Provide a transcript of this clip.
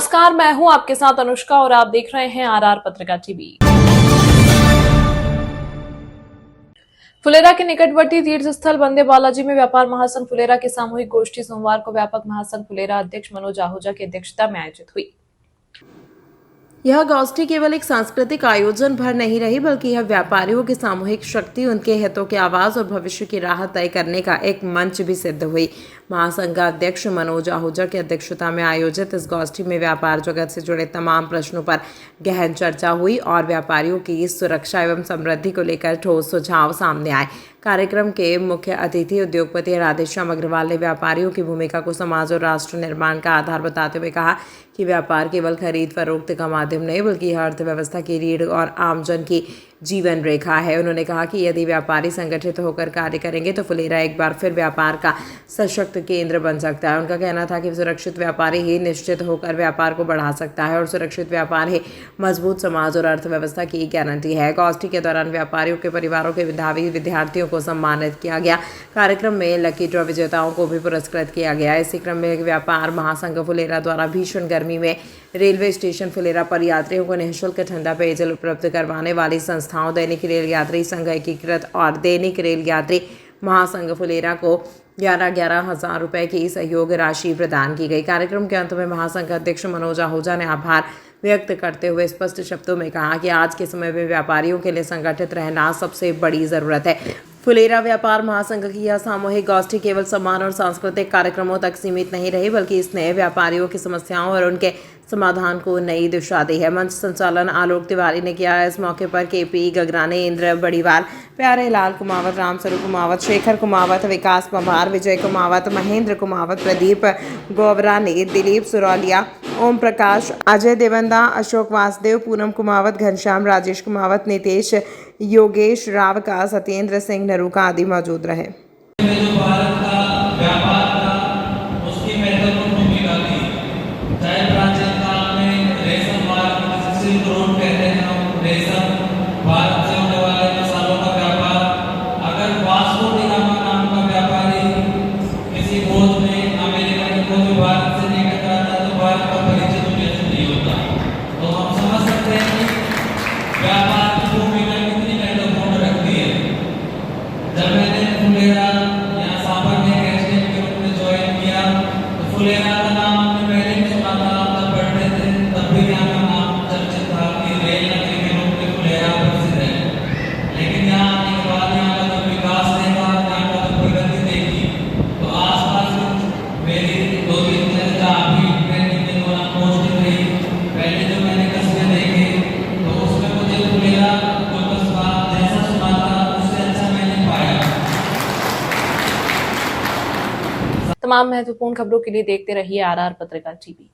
नमस्कार, मैं हूं आपके साथ अनुष्का और आप देख रहे हैं आरआर पत्रिका टीवी। फुलेरा के निकटवर्ती तीर्थ स्थल बंदे बालाजी में व्यापार महासंघ फुलेरा की सामूहिक गोष्ठी सोमवार को व्यापक महासंघ फुलेरा अध्यक्ष मनोज आहूजा की अध्यक्षता में आयोजित हुई। यह गोष्ठी केवल एक सांस्कृतिक आयोजन भर नहीं रही, बल्कि यह व्यापारियों की सामूहिक शक्ति, उनके हितों की आवाज और भविष्य की राह तय करने का एक मंच भी सिद्ध हुई। महासंघ अध्यक्ष मनोज आहूजा की अध्यक्षता में आयोजित इस गोष्ठी में व्यापार जगत से जुड़े तमाम प्रश्नों पर गहन चर्चा हुई और व्यापारियों की सुरक्षा एवं समृद्धि को लेकर ठोस सुझाव सामने आए। कार्यक्रम के मुख्य अतिथि उद्योगपति राधेश्याम अग्रवाल ने व्यापारियों की भूमिका को समाज और राष्ट्र निर्माण का आधार बताते हुए कहा कि व्यापार केवल खरीद फरोख्त का माध्यम नहीं, बल्कि यह अर्थव्यवस्था की रीढ़ और आमजन की जीवन रेखा है। उन्होंने कहा कि यदि व्यापारी संगठित होकर कार्य करेंगे तो फुलेरा एक बार फिर व्यापार का सशक्त केंद्र बन सकता है। उनका कहना था कि सुरक्षित व्यापारी ही निश्चित होकर व्यापार को बढ़ा सकता है और सुरक्षित व्यापार ही मजबूत समाज और अर्थव्यवस्था की गारंटी है। गोष्ठी के दौरान व्यापारियों के परिवारों के मेधावी विद्यार्थियों को सम्मानित किया गया। कार्यक्रम में लकी ड्रॉ विजेताओं को भी पुरस्कृत किया गया। इसी क्रम में व्यापार महासंघ फुलेरा द्वारा भीषण गर्मी में रेलवे स्टेशन फुलेरा पर यात्रियों को निःशुल्क ठंडा पेयजल उपलब्ध करवाने वाली संस्थाओं दैनिक रेल यात्री संघ एकीकृत और दैनिक रेल यात्री महासंघ फुलेरा को 11,11 हज़ार रुपये की सहयोग राशि प्रदान की गई। कार्यक्रम के अंत में महासंघ अध्यक्ष मनोज आहूजा ने आभार व्यक्त करते हुए स्पष्ट शब्दों में कहा कि आज के समय में व्यापारियों के लिए संगठित रहना सबसे बड़ी जरूरत है। फुलेरा व्यापार महासंघ की यह सामूहिक गोष्ठी केवल सम्मान और सांस्कृतिक कार्यक्रमों तक सीमित नहीं रही, बल्कि इसने व्यापारियों की समस्याओं और उनके समाधान को नई दिशा दी है। मंच संचालन आलोक तिवारी ने किया। इस मौके पर केपी गगराने, इंद्र बड़ीवाल, प्यारे लाल कुमावत, रामस्वरूप कुमावत, शेखर कुमावत, विकास पवार, विजय कुमावत, महेंद्र कुमावत, प्रदीप गोवराने, दिलीप सुरौलिया, ओम प्रकाश, अजय देवंदा, अशोक वासदेव, पूनम कुमावत, घनश्याम, राजेश कुमावत, नितेश, योगेश रावका, सत्येंद्र सिंह नरूका आदि मौजूद रहे। फुलेरा का नाम हमने पहले भी सुना था, तब पढ़ते थे, तब भी यहाँ का नाम चर्चित था कि रेल नगरी के रूप में फुलेरा प्रसिद्ध है। लेकिन यहाँ आने के बाद यहाँ का जो विकास देखा, यहाँ का जो प्रगति देखी, तो आसपास मेरी 2-3 जगह अभी ट्रेनिंग के दौरान पहुंचती रही। पहले जो मैंने कस्बे देखे तो उसमें मुझे फुलेरा जो कस्बा जैसा सुना था उससे अच्छा मैंने पाया। तमाम महत्वपूर्ण खबरों के लिए देखते रहिए आरआर पत्रिका टीवी।